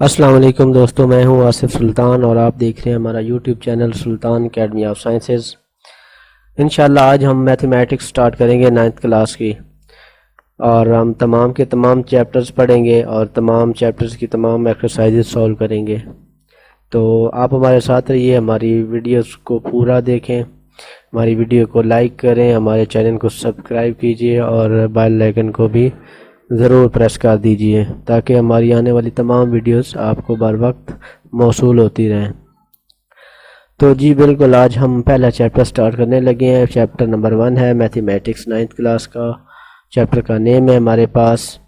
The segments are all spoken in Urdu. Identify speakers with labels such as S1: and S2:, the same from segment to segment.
S1: السلام علیکم دوستو، میں ہوں آصف سلطان اور آپ دیکھ رہے ہیں ہمارا YouTube channel Sultan academy of sciences. انشاءاللہ آج ہم میتھمیٹکس سٹارٹ کریں گے 9th کلاس کی، اور ہم تمام کے تمام چیپٹرز پڑھیں گے اور تمام چیپٹرز کی تمام ایکسرسائزز سولو کریں گے۔ تو آپ ہمارے ساتھ رہیے، ہماری ویڈیوز کو پورا دیکھیں، ہماری ویڈیو کو لائک کریں، ہمارے چینل کو سبسکرائب کیجئے اور بیل آئیکن کو بھی ضرور پریس کر دیجئے تاکہ ہماری آنے والی تمام ویڈیوز آپ کو بر وقت موصول ہوتی رہیں۔ تو جی بالکل، آج ہم پہلا چیپٹر سٹارٹ کرنے لگے ہیں۔ چیپٹر نمبر 1 ہے میتھمیٹکس 9th کلاس کا۔ چیپٹر کا نیم ہے ہمارے پاس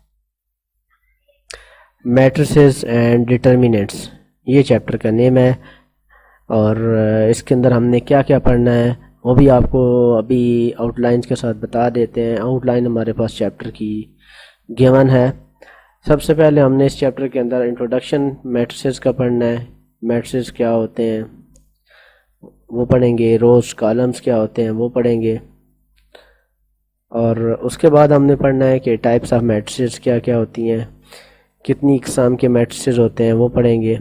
S1: میٹریسز اینڈ ڈٹرمننٹس، یہ چیپٹر کا نیم ہے، اور اس کے اندر ہم نے کیا کیا پڑھنا ہے وہ بھی آپ کو ابھی آؤٹ لائنز کے ساتھ بتا دیتے ہیں۔ آؤٹ لائن ہمارے پاس چیپٹر کی گیون ہے۔ سب سے پہلے ہم نے اس چیپٹر کے اندر انٹروڈکشن میٹریسز کا پڑھنا ہے، میٹریسز کیا ہوتے ہیں وہ پڑھیں گے، روز کالمز کیا ہوتے ہیں وہ پڑھیں گے، اور اس کے بعد ہم نے پڑھنا ہے کہ ٹائپس آف میٹریسز کیا کیا ہوتی ہیں، کتنی اقسام کے میٹریسز ہوتے ہیں وہ پڑھیں گے،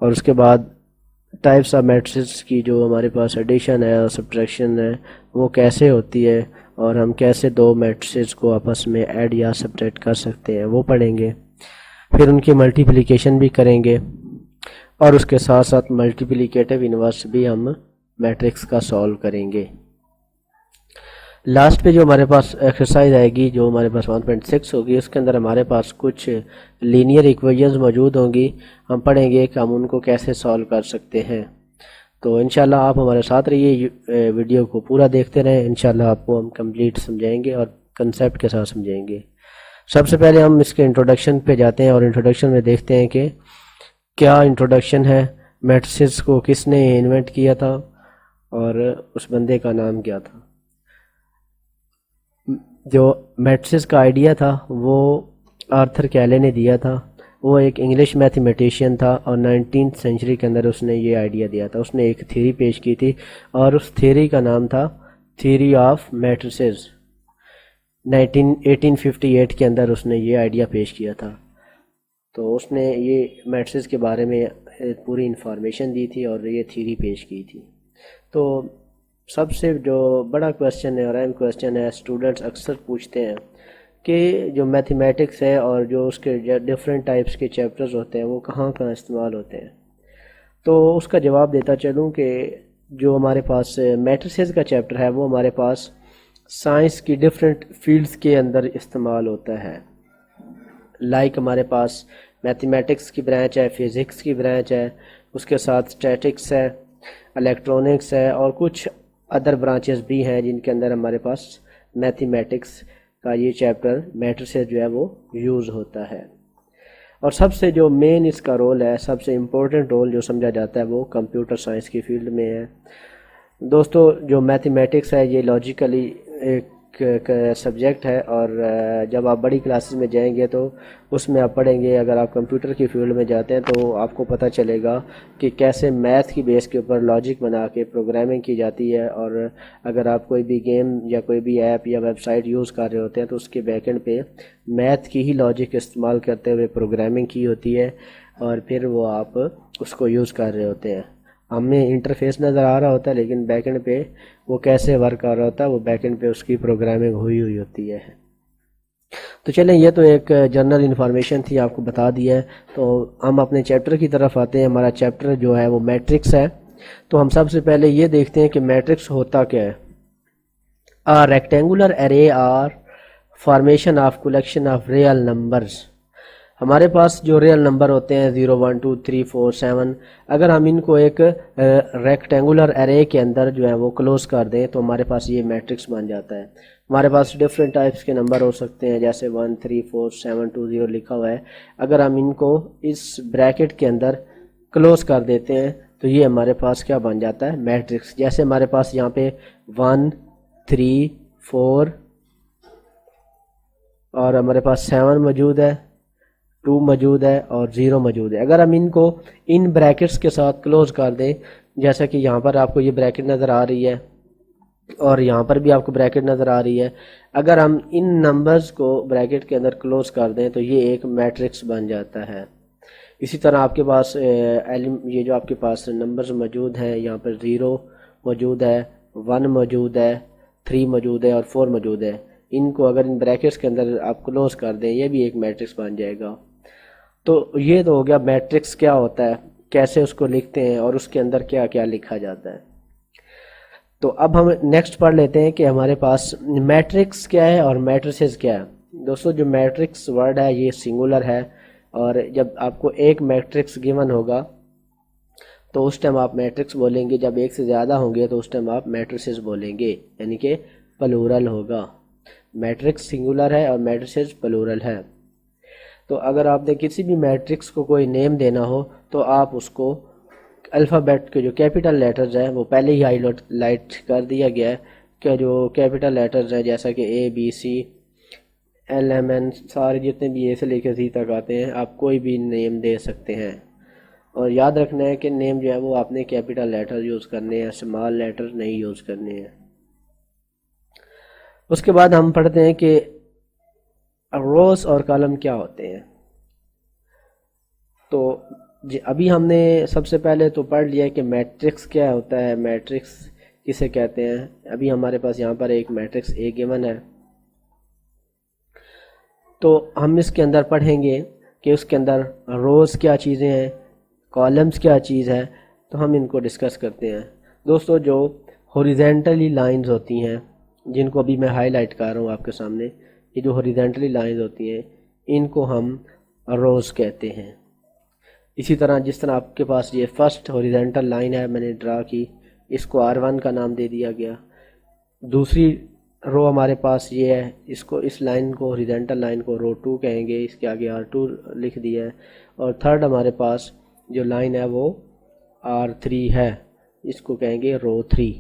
S1: اور اس کے بعد ٹائپس آف میٹریسز کی جو ہمارے پاس ایڈیشن ہے اور سبٹریکشن ہے وہ کیسے ہوتی ہے، اور ہم کیسے دو میٹریسز کو آپس میں ایڈ یا سبٹریکٹ کر سکتے ہیں وہ پڑھیں گے۔ پھر ان کی ملٹیپلیکیشن بھی کریں گے، اور اس کے ساتھ ساتھ ملٹیپلیکیٹیو انورس بھی ہم میٹرکس کا سولو کریں گے۔ لاسٹ پہ جو ہمارے پاس ایکسرسائز آئے گی، جو ہمارے پاس 1.6 ہوگی، اس کے اندر ہمارے پاس کچھ لینئر ایکویشنز موجود ہوں گی، ہم پڑھیں گے کہ ہم ان کو کیسے سولو کر سکتے ہیں۔ تو انشاءاللہ آپ ہمارے ساتھ رہیے، ویڈیو کو پورا دیکھتے رہیں، انشاءاللہ آپ کو ہم کمپلیٹ سمجھائیں گے اور کنسیپٹ کے ساتھ سمجھائیں گے۔ سب سے پہلے ہم اس کے انٹروڈکشن پہ جاتے ہیں، اور انٹروڈکشن میں دیکھتے ہیں کہ کیا انٹروڈکشن ہے، میٹریسز کو کس نے انوینٹ کیا تھا اور اس بندے کا نام کیا تھا۔ جو میٹریسز کا آئیڈیا تھا وہ آرتھر کیلے نے دیا تھا، وہ ایک انگلش میتھمیٹیشین تھا، اور 19th سینچری کے اندر اس نے یہ آئیڈیا دیا تھا۔ اس نے ایک تھیوری پیش کی تھی، اور اس تھیوری کا نام تھا تھیوری آف میٹریسز۔ 1858 کے اندر اس نے یہ آئیڈیا پیش کیا تھا۔ تو اس نے یہ میٹریسز کے بارے میں پوری انفارمیشن دی تھی اور یہ تھیوری پیش کی تھی۔ تو سب سے جو بڑا کویسچن ہے اور اہم کویسچن ہے، اسٹوڈنٹس اکثر پوچھتے ہیں کہ جو میتھمیٹکس ہے اور جو اس کے ڈفرینٹ ٹائپس کے چیپٹرز ہوتے ہیں وہ کہاں کہاں استعمال ہوتے ہیں۔ تو اس کا جواب دیتا چلوں کہ جو ہمارے پاس میٹریسز کا چیپٹر ہے وہ ہمارے پاس سائنس کی ڈفرینٹ فیلڈز کے اندر استعمال ہوتا ہے۔ لائک ہمارے پاس میتھمیٹکس کی برانچ ہے، فزکس کی برانچ ہے، اس کے ساتھ اسٹیٹکس ہے، الیکٹرونکس ہے، اور کچھ ادر برانچز بھی ہیں جن کے اندر ہمارے پاس میتھمیٹکس کا یہ چیپٹر میٹریسز جو ہے وہ یوز ہوتا ہے۔ اور سب سے جو مین اس کا رول ہے، سب سے امپورٹنٹ رول جو سمجھا جاتا ہے وہ کمپیوٹر سائنس کی فیلڈ میں ہے۔ دوستو جو میتھمیٹکس ہے یہ لاجیکلی ایک سبجیکٹ ہے، اور جب آپ بڑی کلاسز میں جائیں گے تو اس میں آپ پڑھیں گے، اگر آپ کمپیوٹر کی فیلڈ میں جاتے ہیں تو آپ کو پتہ چلے گا کہ کیسے میتھ کی بیس کے اوپر لاجک بنا کے پروگرامنگ کی جاتی ہے، اور اگر آپ کوئی بھی گیم یا کوئی بھی ایپ یا ویب سائٹ یوز کر رہے ہوتے ہیں تو اس کے بیک اینڈ پہ میتھ کی ہی لاجک استعمال کرتے ہوئے پروگرامنگ کی ہوتی ہے، اور پھر وہ آپ اس کو یوز کر رہے ہوتے ہیں۔ ہمیں انٹرفیس نظر آ رہا ہوتا ہے لیکن بیک اینڈ پہ وہ کیسے ورک کر رہا ہوتا ہے، وہ بیک اینڈ پہ اس کی پروگرامنگ ہوئی ہوتی ہے۔ تو چلیں، یہ تو ایک جنرل انفارمیشن تھی، آپ کو بتا دیا ہے۔ تو ہم اپنے چیپٹر کی طرف آتے ہیں۔ ہمارا چیپٹر جو ہے وہ میٹرکس ہے۔ تو ہم سب سے پہلے یہ دیکھتے ہیں کہ میٹرکس ہوتا کیا ہے۔ Rectangular array or formation of collection of real numbers. ہمارے پاس جو ریئل نمبر ہوتے ہیں 0 1 2 3 4 7، اگر ہم ان کو ایک ریکٹینگولر ارے کے اندر جو ہے وہ کلوز کر دیں تو ہمارے پاس یہ میٹرکس بن جاتا ہے۔ ہمارے پاس ڈفرینٹ ٹائپس کے نمبر ہو سکتے ہیں، جیسے 1 3 4 7 2 0 لکھا ہوا ہے۔ اگر ہم ان کو اس بریکٹ کے اندر کلوز کر دیتے ہیں تو یہ ہمارے پاس کیا بن جاتا ہے، میٹرکس۔ جیسے ہمارے پاس یہاں پہ 1 3 4 اور ہمارے پاس 7 موجود ہے، 2 موجود ہے اور 0 موجود ہے۔ اگر ہم ان کو ان بریکٹس کے ساتھ کلوز کر دیں، جیسا کہ یہاں پر آپ کو یہ بریکٹ نظر آ رہی ہے اور یہاں پر بھی آپ کو بریکٹ نظر آ رہی ہے، اگر ہم ان نمبرز کو بریکٹ کے اندر کلوز کر دیں تو یہ ایک میٹرکس بن جاتا ہے۔ اسی طرح آپ کے پاس یہ جو آپ کے پاس نمبرز موجود ہیں، یہاں پر 0 موجود ہے، 1 موجود ہے، 3 موجود ہے اور 4 موجود ہے، ان کو اگر ان بریکٹس کے اندر آپ کلوز کر دیں یہ بھی ایک میٹرکس بن جائے گا۔ تو یہ تو ہو گیا میٹرکس کیا ہوتا ہے، کیسے اس کو لکھتے ہیں اور اس کے اندر کیا کیا لکھا جاتا ہے۔ تو اب ہم نیکسٹ پڑھ لیتے ہیں کہ ہمارے پاس میٹرکس کیا ہے اور میٹریسز کیا ہے۔ دوستو جو میٹرکس ورڈ ہے یہ سنگولر ہے، اور جب آپ کو ایک میٹرکس گیون ہوگا تو اس ٹائم آپ میٹرکس بولیں گے، جب ایک سے زیادہ ہوں گے تو اس ٹائم آپ میٹریسز بولیں گے، یعنی کہ پلورل ہوگا۔ میٹرکس سنگولر ہے اور میٹریسز پلورل ہے۔ تو اگر آپ نے کسی بھی میٹرکس کو کوئی نیم دینا ہو تو آپ اس کو الفابیٹ کے جو کیپٹل لیٹرز ہیں وہ پہلے ہی ہائی لائٹ کر دیا گیا ہے کہ جو کیپٹل لیٹرز ہیں جیسا کہ A B C L M N سارے جتنے بھی اے سے لے کے سی تک آتے ہیں آپ کوئی بھی نیم دے سکتے ہیں، اور یاد رکھنا ہے کہ نیم جو ہے وہ آپ نے کیپٹل لیٹر یوز کرنے ہیں، اسمال لیٹر نہیں یوز کرنے ہیں۔ اس کے بعد ہم پڑھتے ہیں کہ روز اور کالم کیا ہوتے ہیں۔ تو ابھی ہم نے سب سے پہلے تو پڑھ لیا کہ میٹرکس کیا ہوتا ہے، میٹرکس کسے کہتے ہیں۔ ابھی ہمارے پاس یہاں پر ایک میٹرکس اے گیون ہے، تو ہم اس کے اندر پڑھیں گے کہ اس کے اندر روز کیا چیزیں ہیں، کالمز کیا چیز ہے، تو ہم ان کو ڈسکس کرتے ہیں۔ دوستو جو ہوریزنٹلی لائنز ہوتی ہیں جن کو ابھی میں ہائی لائٹ کر رہا ہوں آپ کے سامنے، یہ جو ہوریزنٹلی لائنز ہوتی ہیں ان کو ہم روز کہتے ہیں۔ اسی طرح جس طرح آپ کے پاس یہ فرسٹ ہوریزنٹل لائن ہے میں نے ڈرا کی، اس کو R1 کا نام دے دیا گیا۔ دوسری رو ہمارے پاس یہ ہے، اس لائن کو ہوریزنٹل لائن کو رو 2 کہیں گے، اس کے آگے R2 لکھ دیا ہے۔ اور تھرڈ ہمارے پاس جو لائن ہے وہ R3 ہے، اس کو کہیں گے رو 3۔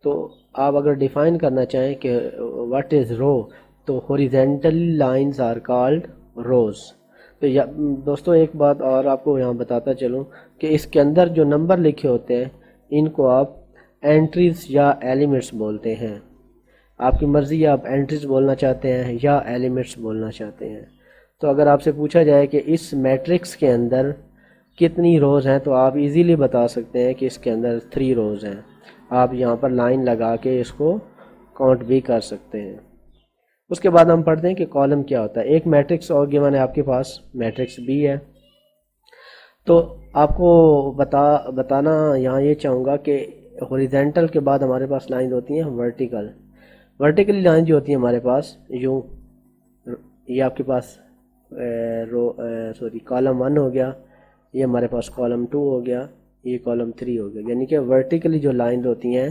S1: تو آپ اگر ڈیفائن کرنا چاہیں کہ واٹ از رو، تو ہوریزنٹل لائنز آر کالڈ روز۔ تو دوستو ایک بات اور آپ کو یہاں بتاتا چلوں کہ اس کے اندر جو نمبر لکھے ہوتے ہیں ان کو آپ انٹریز یا ایلیمنٹس بولتے ہیں۔ آپ کی مرضی ہے آپ انٹریز بولنا چاہتے ہیں یا ایلیمنٹس بولنا چاہتے ہیں۔ تو اگر آپ سے پوچھا جائے کہ اس میٹرکس کے اندر کتنی روز ہیں تو آپ ایزیلی بتا سکتے ہیں کہ اس کے اندر 3 روز ہیں۔ آپ یہاں پر لائن لگا کے اس کو کاؤنٹ بھی کر سکتے ہیں۔ اس کے بعد ہم پڑھتے ہیں کہ کالم کیا ہوتا ہے۔ ایک میٹرکس اور گیون ہے آپ کے پاس، میٹرکس بی ہے۔ تو آپ کو بتانا یہاں یہ چاہوں گا کہ ہوریزنٹل کے بعد ہمارے پاس لائن ہوتی ہیں ورٹیکل۔ ورٹیکلی لائن جو ہوتی ہے ہمارے پاس یوں، یہ آپ کے پاس کالم 1 ہو گیا، یہ ہمارے پاس کالم 2 ہو گیا، یہ کالم 3 ہو گیا، یعنی کہ ورٹیکلی جو لائن ہوتی ہیں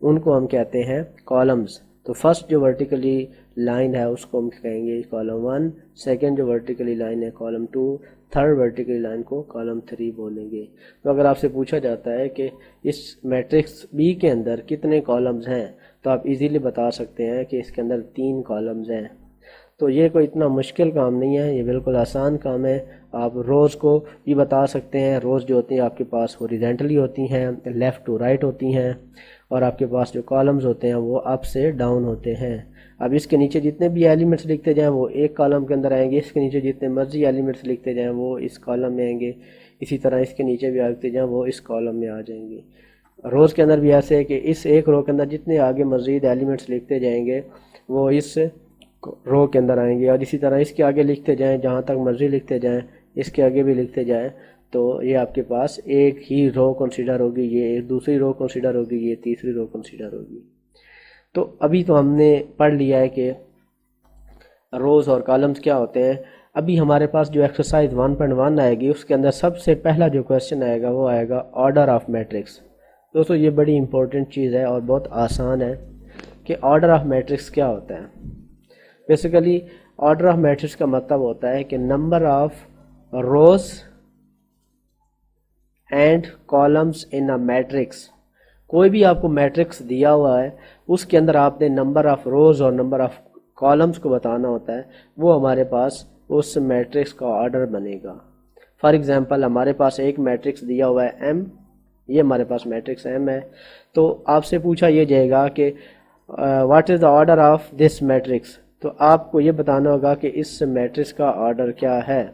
S1: ان کو ہم کہتے ہیں کالمز۔ تو فرسٹ جو ورٹیکلی لائن ہے اس کو ہم کہیں گے کالم 1، سیکنڈ جو ورٹیکلی لائن ہے کالم 2، تھرڈ ورٹیکلی لائن کو کالم 3 بولیں گے۔ تو اگر آپ سے پوچھا جاتا ہے کہ اس میٹرکس بی کے اندر کتنے کالمز ہیں تو آپ ایزیلی بتا سکتے ہیں کہ اس کے اندر 3 کالمز ہیں۔ تو یہ کوئی اتنا مشکل کام نہیں ہے، یہ بالکل آسان کام ہے۔ آپ روز کو بھی بتا سکتے ہیں، روز جو ہوتی ہیں آپ کے پاس ہوریزنٹلی ہوتی ہیں، لیفٹ ٹو رائٹ ہوتی ہیں، اور آپ کے پاس جو کالمز ہوتے ہیں وہ اپ سے ڈاؤن ہوتے ہیں۔ اب اس کے نیچے جتنے بھی ایلیمنٹس لکھتے جائیں وہ ایک کالم کے اندر آئیں گے، اس کے نیچے جتنے مرضی ایلیمنٹس لکھتے جائیں وہ اس کالم میں آئیں گے، اسی طرح اس کے نیچے بھی آتے جائیں وہ اس کالم میں آ جائیں گے۔ روز کے اندر بھی ایسے ہے کہ اس ایک رو کے اندر جتنے آگے مزید ایلیمنٹس لکھتے جائیں گے وہ اس رو کے اندر آئیں گے، اور اسی طرح اس کے آگے لکھتے جائیں، جہاں تک مرضی لکھتے جائیں اس کے آگے بھی لکھتے جائیں، تو یہ آپ کے پاس ایک ہی رو کنسیڈر ہوگی، یہ ایک دوسری رو کنسیڈر ہوگی، یہ تیسری رو کنسیڈر ہوگی۔ تو ابھی تو ہم نے پڑھ لیا ہے کہ روز اور کالمز کیا ہوتے ہیں۔ ابھی ہمارے پاس جو ایکسرسائز 1.1 آئے گی اس کے اندر سب سے پہلا جو کویسچن آئے گا وہ آئے گا آرڈر آف میٹرکس۔ دوستو یہ بڑی امپورٹنٹ چیز ہے اور بہت آسان ہے کہ آرڈر آف میٹرکس کیا ہوتا ہے۔ بیسیکلی آرڈر آف میٹرکس کا مطلب ہوتا ہے کہ number of rows and columns in a matrix. کوئی بھی آپ کو میٹرکس دیا ہوا ہے اس کے اندر آپ نے نمبر آف روز اور نمبر آف کالمز کو بتانا ہوتا ہے، وہ ہمارے پاس اس میٹرکس کا آرڈر بنے گا۔ فار ایگزامپل ہمارے پاس ایک میٹرکس دیا ہوا ہے ایم، یہ ہمارے پاس میٹرکس ایم ہے، تو آپ سے پوچھا یہ جائے گا کہ what is the order of this matrix, تو آپ کو یہ بتانا ہوگا کہ اس میٹرکس کا آرڈر کیا ہے۔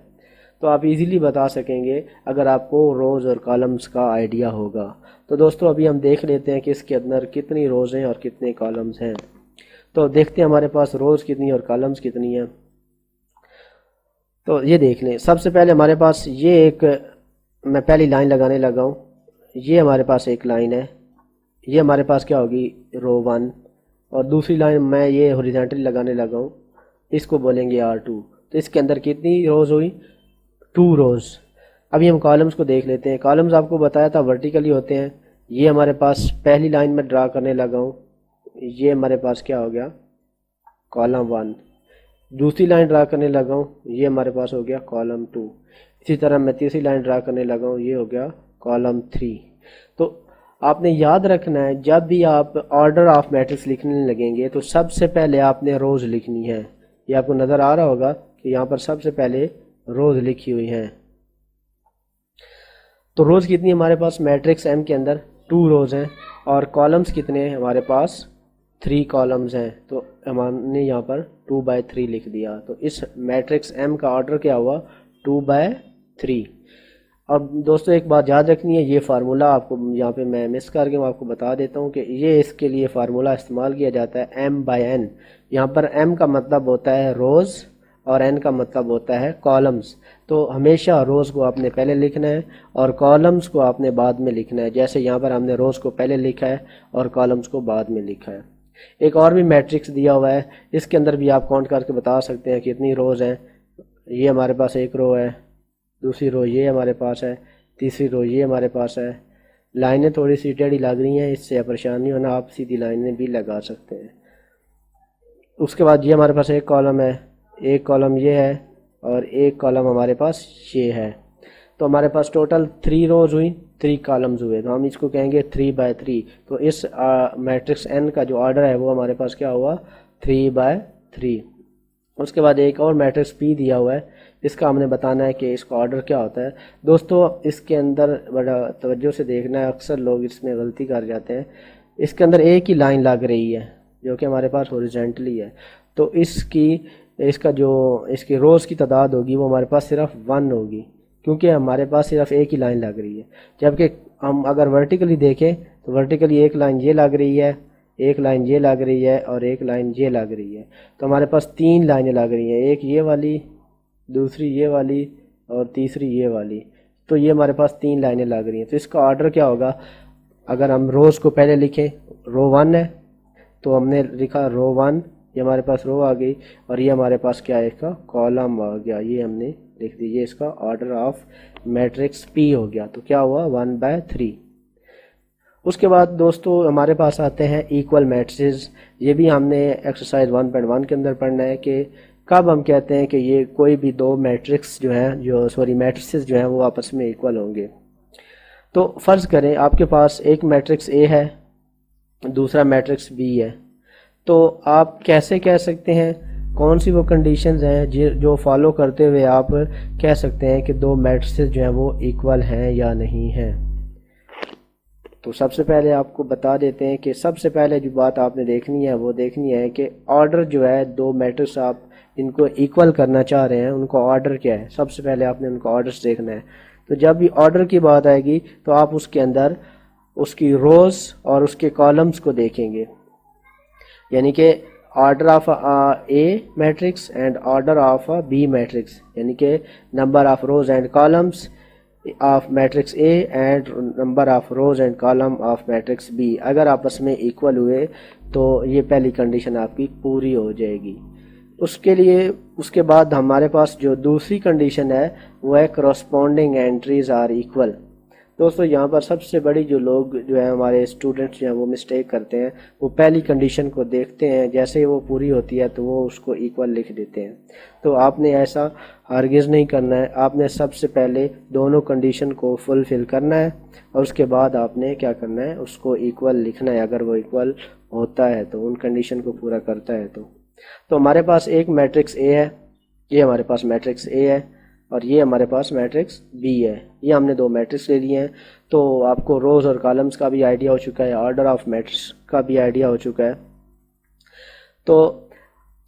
S1: تو آپ ایزیلی بتا سکیں گے اگر آپ کو روز اور کالمز کا آئیڈیا ہوگا۔ تو دوستو ابھی ہم دیکھ لیتے ہیں کہ اس کے اندر کتنی روز ہیں اور کتنے کالمز ہیں۔ تو دیکھتے ہیں ہمارے پاس روز کتنی اور کالمز کتنی ہیں۔ تو یہ دیکھ لیں، سب سے پہلے ہمارے پاس یہ ایک، میں پہلی لائن لگانے لگا ہوں، یہ ہمارے پاس ایک لائن ہے، یہ ہمارے پاس کیا ہوگی رو 1، اور دوسری لائن میں یہ ہوریزونٹلی لگانے لگا ہوں، اس کو بولیں گے R2۔ تو اس کے اندر کتنی روز ہوئی؟ 2 روز۔ ابھی ہم کالمز کو دیکھ لیتے ہیں۔ کالمز آپ کو بتایا تھا ورٹیکلی ہوتے ہیں، یہ ہمارے پاس پہلی لائن میں ڈرا کرنے لگا ہوں، یہ ہمارے پاس کیا ہو گیا؟ کالم 1۔ دوسری لائن ڈرا کرنے لگا ہوں، یہ ہمارے پاس ہو گیا کالم 2۔ اسی طرح میں تیسری لائن ڈرا کرنے لگا ہوں، یہ ہو گیا کالم 3۔ تو آپ نے یاد رکھنا ہے جب بھی آپ آرڈر آف میٹرکس لکھنے لگیں گے تو سب سے پہلے آپ نے روز لکھنی ہے۔ یہ آپ کو نظر آ رہا ہوگا کہ یہاں پر سب سے پہلے روز لکھی ہوئی ہیں۔ تو روز کتنی ہمارے پاس میٹرکس ایم کے اندر؟ 2 روز ہیں، اور کالمز کتنے ہیں ہمارے پاس؟ 3 کالمز ہیں۔ تو ہم نے یہاں پر 2/3 لکھ دیا۔ تو اس میٹرکس ایم کا آرڈر کیا ہوا؟ 2/3۔ اب دوستو ایک بات یاد رکھنی ہے، یہ فارمولا آپ کو یہاں پہ میں مس کر کے آپ کو بتا دیتا ہوں کہ یہ اس کے لیے فارمولا استعمال کیا جاتا ہے M/N۔ یہاں پر M کا مطلب ہوتا ہے روز اور N کا مطلب ہوتا ہے کالمز۔ تو ہمیشہ روز کو آپ نے پہلے لکھنا ہے اور کالمز کو آپ نے بعد میں لکھنا ہے، جیسے یہاں پر ہم نے روز کو پہلے لکھا ہے اور کالمز کو بعد میں لکھا ہے۔ ایک اور بھی میٹرکس دیا ہوا ہے، اس کے اندر بھی آپ کاؤنٹ کر کے بتا سکتے ہیں کتنی روز ہیں۔ یہ ہمارے پاس ایک رو ہے، دوسری رو یہ ہمارے پاس ہے، تیسری رو یہ ہمارے پاس ہے۔ لائنیں تھوڑی سی ٹیڑھی لگ رہی ہیں، اس سے پریشان نہیں ہونا، آپ سیدھی لائنیں بھی لگا سکتے ہیں۔ اس کے بعد یہ ہمارے پاس ایک کالم ہے، ایک کالم یہ ہے، اور ایک کالم ہمارے پاس یہ ہے۔ تو ہمارے پاس ٹوٹل 3 روز ہوئی، 3 کالمز ہوئے، تو ہم اس کو کہیں گے 3/3۔ تو اس میٹرکس n کا جو آرڈر ہے وہ ہمارے پاس کیا ہوا؟ 3/3۔ اس کے بعد ایک اور میٹرکس P دیا ہوا ہے، اس کا ہم نے بتانا ہے کہ اس کا آرڈر کیا ہوتا ہے۔ دوستو اس کے اندر بڑا توجہ سے دیکھنا ہے، اکثر لوگ اس میں غلطی کر جاتے ہیں۔ اس کے اندر ایک ہی لائن لگ رہی ہے جو کہ ہمارے پاس ہوریزونٹلی ہے، تو اس کی روز کی تعداد ہوگی وہ ہمارے پاس صرف 1 ہوگی، کیونکہ ہمارے پاس صرف ایک ہی لائن لگ رہی ہے۔ جبکہ ہم اگر ورٹیکلی دیکھیں تو ورٹیکلی ایک لائن یہ لگ رہی ہے، ایک لائن یہ لگ رہی ہے، اور ایک لائن یہ لگ رہی ہے۔ تو ہمارے پاس 3 لائنیں لگ رہی ہیں، ایک یہ والی، دوسری یہ والی، اور تیسری یہ والی۔ تو یہ ہمارے پاس 3 لائنیں لگ رہی ہیں۔ تو اس کا آرڈر کیا ہوگا؟ اگر ہم روز کو پہلے لکھیں، رو 1 ہے تو ہم نے لکھا رو 1، یہ ہمارے پاس رو آ گئی، اور یہ ہمارے پاس کیا ہے؟ اس کا کالم آ گیا، یہ ہم نے لکھ دی، یہ اس کا آرڈر آف میٹرکس P ہو گیا۔ تو کیا ہوا؟ 1/3۔ اس کے بعد دوستو ہمارے پاس آتے ہیں ایکول میٹرسز۔ یہ بھی ہم نے ایکسرسائز 1.1 کے اندر پڑھنا ہے کہ کب ہم کہتے ہیں کہ یہ کوئی بھی 2 میٹرکس جو ہیں میٹرسز جو ہیں وہ آپس میں ایکول ہوں گے۔ تو فرض کریں آپ کے پاس ایک میٹرکس A ہے، دوسرا میٹرکس B ہے، تو آپ کیسے کہہ سکتے ہیں؟ کون سی وہ کنڈیشنز ہیں جو فالو کرتے ہوئے آپ کہہ سکتے ہیں کہ 2 میٹرسز جو ہیں وہ ایکول ہیں یا نہیں ہیں؟ تو سب سے پہلے آپ کو بتا دیتے ہیں کہ سب سے پہلے جو بات آپ نے دیکھنی ہے وہ دیکھنی ہے کہ آرڈر جو ہے 2 میٹرکس آپ ان کو ایکول کرنا چاہ رہے ہیں، ان کو آرڈر کیا ہے؟ سب سے پہلے آپ نے ان کو آرڈرز دیکھنا ہے۔ تو جب بھی آرڈر کی بات آئے گی تو آپ اس کے اندر اس کی روز اور اس کے کالمز کو دیکھیں گے، یعنی کہ order of A matrix and order of B matrix, یعنی کہ number of rows and columns of matrix A and number of rows and column of matrix B اگر آپس میں ایکول ہوئے تو یہ پہلی کنڈیشن آپ کی پوری ہو جائے گی۔ اس کے بعد ہمارے پاس جو دوسری کنڈیشن ہے وہ ہے کراسپونڈنگ اینٹریز آر ایکول۔ دوستو یہاں پر سب سے بڑی جو لوگ جو ہیں ہمارے اسٹوڈنٹس جو ہیں وہ مسٹیک کرتے ہیں، وہ پہلی کنڈیشن کو دیکھتے ہیں، جیسے ہی وہ پوری ہوتی ہے تو وہ اس کو ایکول لکھ دیتے ہیں۔ تو آپ نے ایسا ہرگز نہیں کرنا ہے، آپ نے سب سے پہلے دونوں کنڈیشن کو فلفل کرنا ہے اور اس کے بعد آپ نے کیا کرنا ہے؟ اس کو ایکول لکھنا ہے، اگر وہ ایکول ہوتا ہے تو ان کنڈیشن کو پورا کرتا ہے تو ہمارے پاس ایک میٹرکس اے ہے، یہ ہمارے پاس میٹرکس اے ہے، اور یہ ہمارے پاس میٹرکس بی ہے۔ یہ ہم نے 2 میٹرکس لے لیے ہیں، تو آپ کو روز اور کالمز کا بھی آئیڈیا ہو چکا ہے، آرڈر آف میٹرکس کا بھی آئیڈیا ہو چکا ہے۔ تو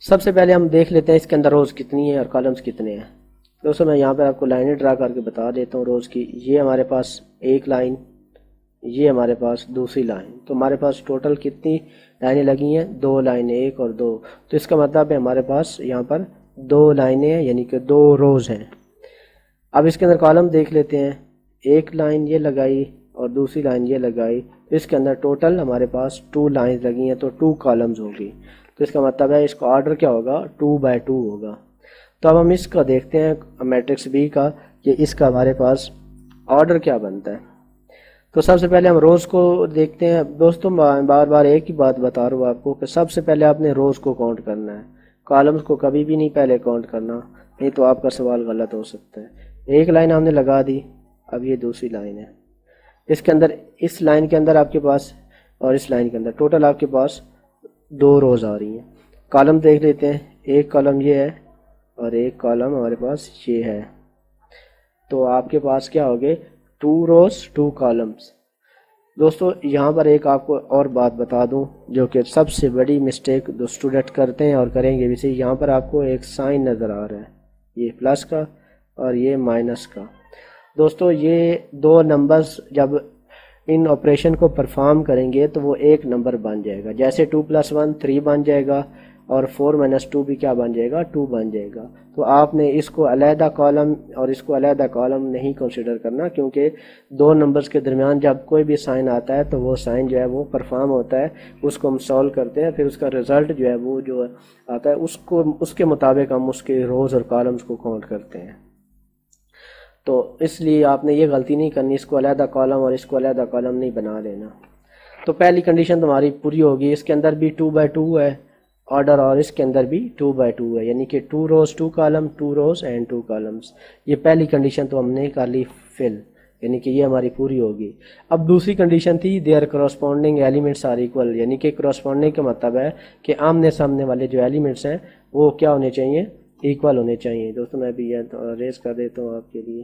S1: سب سے پہلے ہم دیکھ لیتے ہیں اس کے اندر روز کتنی ہیں اور کالمز کتنے ہیں۔ دوستوں میں یہاں پر آپ کو لائنیں ڈرا کر کے بتا دیتا ہوں روز کی. یہ ہمارے پاس ایک لائن, یہ ہمارے پاس دوسری لائن, تو ہمارے پاس ٹوٹل کتنی لائنیں لگی ہیں؟ 2 لائنیں, 1 اور 2. تو اس کا مطلب ہے ہمارے پاس یہاں پر 2 لائنیں ہیں, یعنی کہ 2 روز ہیں. اب اس کے اندر کالم دیکھ لیتے ہیں. ایک لائن یہ لگائی اور دوسری لائن یہ لگائی, تو اس کے اندر ٹوٹل ہمارے پاس 2 لائنز لگی ہیں, تو 2 کالمز ہوگی. تو اس کا مطلب ہے اس کا آرڈر کیا ہوگا؟ 2/2 ہوگا. تو اب ہم اس کا دیکھتے ہیں میٹرکس بی کا کہ اس کا ہمارے پاس آرڈر کیا بنتا ہے. تو سب سے پہلے ہم روز کو دیکھتے ہیں. دوستوں بار بار ایک ہی بات بتا رہا ہوں آپ کو کہ سب سے پہلے آپ نے روز کو کاؤنٹ کرنا ہے, کالمز کو کبھی بھی نہیں پہلے کاؤنٹ کرنا, نہیں تو آپ کا سوال غلط ہو سکتا ہے. ایک لائن ہم نے لگا دی, اب یہ دوسری لائن ہے. اس کے اندر, اس لائن کے اندر آپ کے پاس اور اس لائن کے اندر ٹوٹل آپ کے پاس 2 روز آ رہی ہیں. کالم دیکھ لیتے ہیں. ایک کالم یہ ہے اور ایک کالم ہمارے پاس یہ ہے. تو آپ کے پاس کیا ہوگے؟ 2 روز 2 کالمز. دوستو یہاں پر ایک آپ کو اور بات بتا دوں جو کہ سب سے بڑی مسٹیک جو اسٹوڈنٹ کرتے ہیں اور کریں گے بھی صحیح. یہاں پر آپ کو ایک سائن نظر آ رہا ہے, یہ پلس کا اور یہ مائنس کا. دوستو یہ 2 نمبرز جب ان آپریشن کو پرفارم کریں گے تو وہ ایک نمبر بن جائے گا. جیسے 2 + 1 3 بن جائے گا اور 4 - 2 بھی کیا بن جائے گا؟ 2 بن جائے گا. تو آپ نے اس کو علیحدہ کالم اور اس کو علیحدہ کالم نہیں کنسیڈر کرنا, کیونکہ 2 نمبرز کے درمیان جب کوئی بھی سائن آتا ہے تو وہ سائن جو ہے وہ پرفارم ہوتا ہے, اس کو ہم سولو کرتے ہیں, پھر اس کا رزلٹ جو ہے وہ جو آتا ہے اس کے مطابق ہم اس کے روز اور کالمز کو کاؤنٹ کرتے ہیں. تو اس لیے آپ نے یہ غلطی نہیں کرنی, اس کو علیحدہ کالم اور اس کو علیحدہ کالم نہیں بنا لینا. تو پہلی کنڈیشن تمہاری پوری ہوگی. اس کے اندر بھی 2/2 ہے آرڈر اور اس کے اندر بھی 2/2 ہے, یعنی کہ 2 روز 2 کالم, 2 روز اینڈ 2 کالمز. یہ پہلی کنڈیشن تو ہم نے کر لی فل, یعنی کہ یہ ہماری پوری ہوگی. اب دوسری کنڈیشن تھی دیئر کراسپونڈنگ ایلیمنٹس آر ایکول, یعنی کہ کراسپونڈنگ کا مطلب ہے کہ آمنے سامنے والے جو ایلیمنٹس ہیں وہ کیا ہونے چاہیے؟ ایکول ہونے چاہیے. دوستوں میں بھی یہ ریز کر دیتا ہوں آپ کے لیے.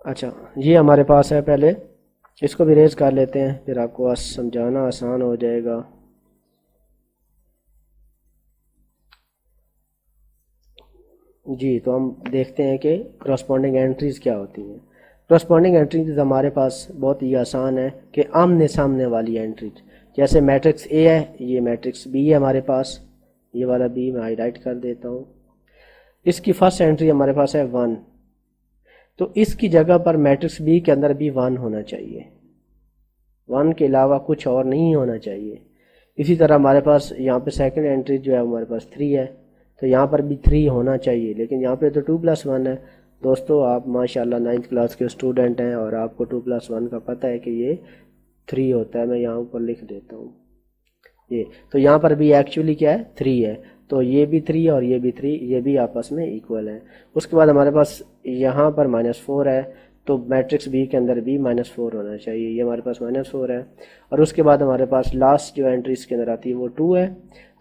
S1: اچھا یہ ہمارے پاس ہے, پہلے اس کو بھی ریز کر لیتے ہیں, پھر آپ کو سمجھانا آسان ہو جائے گا. جی تو ہم دیکھتے ہیں کہ کراسپونڈنگ انٹریز کیا ہوتی ہیں. کراسپونڈنگ انٹریز ہمارے پاس بہت ہی آسان ہے کہ آمنے سامنے والی انٹریز. جیسے میٹرکس اے ہے, یہ میٹرکس بی ہے ہمارے پاس, یہ والا بی میں ہائی لائٹ کر دیتا ہوں. اس کی فرسٹ انٹری ہمارے پاس ہے 1, تو اس کی جگہ پر میٹرکس بی کے اندر بھی 1 ہونا چاہیے, 1 کے علاوہ کچھ اور نہیں ہونا چاہیے. اسی طرح ہمارے پاس یہاں پہ سیکنڈ انٹری جو ہے ہمارے پاس 3 ہے, تو یہاں پر بھی 3 ہونا چاہیے, لیکن یہاں پہ تو 2 + 1 ہے. دوستو آپ ماشاءاللہ 9th کلاس کے اسٹوڈنٹ ہیں اور آپ کو 2 + 1 کا پتہ ہے کہ یہ 3 ہوتا ہے. میں یہاں پر لکھ دیتا ہوں یہ, تو یہاں پر بھی ایکچولی کیا ہے؟ 3 ہے. تو یہ بھی 3 اور یہ بھی 3, یہ بھی آپس میں ایکول ہیں. اس کے بعد ہمارے پاس یہاں پر -4 ہے, تو میٹرکس بی کے اندر بھی -4 ہونا چاہیے. یہ ہمارے پاس -4 ہے. اور اس کے بعد ہمارے پاس لاسٹ جو انٹری اس کے اندر آتی ہے وہ 2 ہے,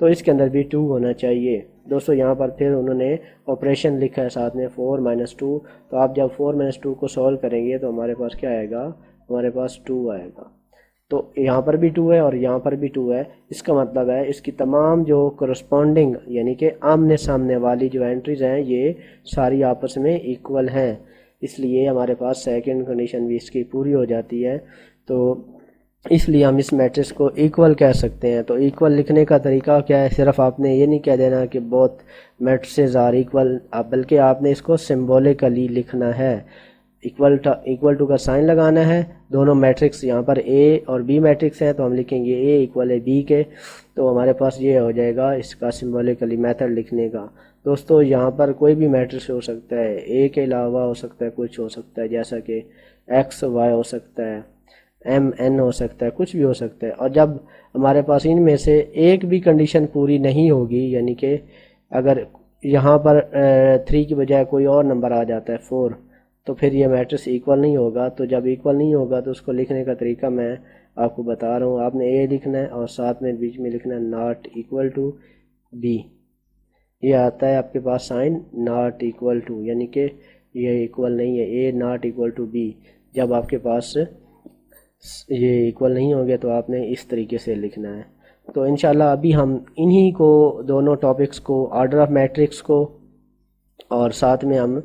S1: تو اس کے اندر بھی 2 ہونا چاہیے. دوستو یہاں پر پھر انہوں نے آپریشن لکھا ہے ساتھ میں 4 - 2, تو آپ جب 4 - 2 کو سولو کریں گے تو ہمارے پاس کیا آئے گا؟ ہمارے پاس 2 آئے گا. تو یہاں پر بھی 2 ہے اور یہاں پر بھی 2 ہے. اس کا مطلب ہے اس کی تمام جو کرسپونڈنگ یعنی کہ آمنے سامنے والی جو انٹریز ہیں یہ ساری آپس میں ایکول ہیں, اس لیے ہمارے پاس سیکنڈ کنڈیشن بھی اس کی پوری ہو جاتی ہے. تو اس لیے ہم اس میٹرکس کو ایکول کہہ سکتے ہیں. تو ایکول لکھنے کا طریقہ کیا ہے؟ صرف آپ نے یہ نہیں کہہ دینا کہ بہت میٹرکسز آر ایکول, بلکہ آپ نے اس کو سمبولیکلی لکھنا ہے. ایکول ٹو کا سائن لگانا ہے. دونوں میٹرکس یہاں پر اے اور بی میٹرکس ہیں, تو ہم لکھیں گے اے ایکول ہے بی کے, تو ہمارے پاس یہ ہو جائے گا اس کا سمبولیکلی میتھڈ لکھنے کا. دوستو یہاں پر کوئی بھی میٹرکس ہو سکتا ہے, اے کے علاوہ ہو سکتا ہے, کچھ ہو سکتا ہے, جیسا کہ ایکس وائی ہو سکتا ہے, ایم این ہو سکتا ہے, کچھ بھی ہو سکتا ہے. اور جب ہمارے پاس ان میں سے ایک بھی کنڈیشن پوری نہیں ہوگی, یعنی کہ اگر یہاں پر 3 کی بجائے کوئی اور نمبر آ جاتا ہے 4, تو پھر یہ میٹرکس ایکول نہیں ہوگا. تو جب ایکول نہیں ہوگا تو اس کو لکھنے کا طریقہ میں آپ کو بتا رہا ہوں. آپ نے اے لکھنا ہے اور ساتھ میں بیچ میں لکھنا ہے ناٹ ایکول ٹو بی. یہ آتا ہے آپ کے پاس سائن ناٹ ایکول ٹو, یعنی کہ یہ ایکول نہیں ہے, اے ناٹ ایکول ٹو بی. جب آپ کے پاس یہ ایکول نہیں ہوں گے تو آپ نے اس طریقے سے لکھنا ہے. تو انشاءاللہ ابھی ہم انہی کو دونوں ٹاپکس کو، آرڈر آف میٹرکس کو اور ساتھ میں ہم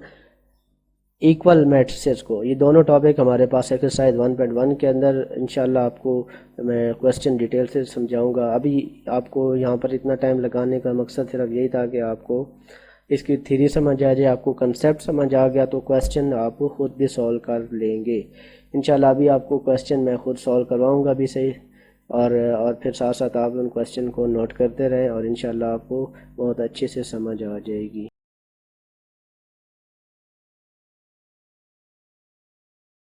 S1: ایکول میٹریسز کو، یہ دونوں ٹاپک ہمارے پاس ایکسرسائز 1.1 کے اندر انشاءاللہ آپ کو میں کویسچن ڈیٹیل سے سمجھاؤں گا۔ ابھی آپ کو یہاں پر اتنا ٹائم لگانے کا مقصد صرف یہی تھا کہ آپ کو اس کی تھیری سمجھ آ جائے، آپ کو کنسیپٹ سمجھ آ گیا تو کویسچن آپ خود بھی سولو کر لیں گے انشاءاللہ۔ ابھی آپ کو کویسچن میں خود سولو کرواؤں گا بھی صحیح، اور پھر ساتھ ساتھ آپ ان کویسچن کو نوٹ کرتے رہیں اور انشاءاللہ آپ کو بہت اچھے سے سمجھ آ جائے گی۔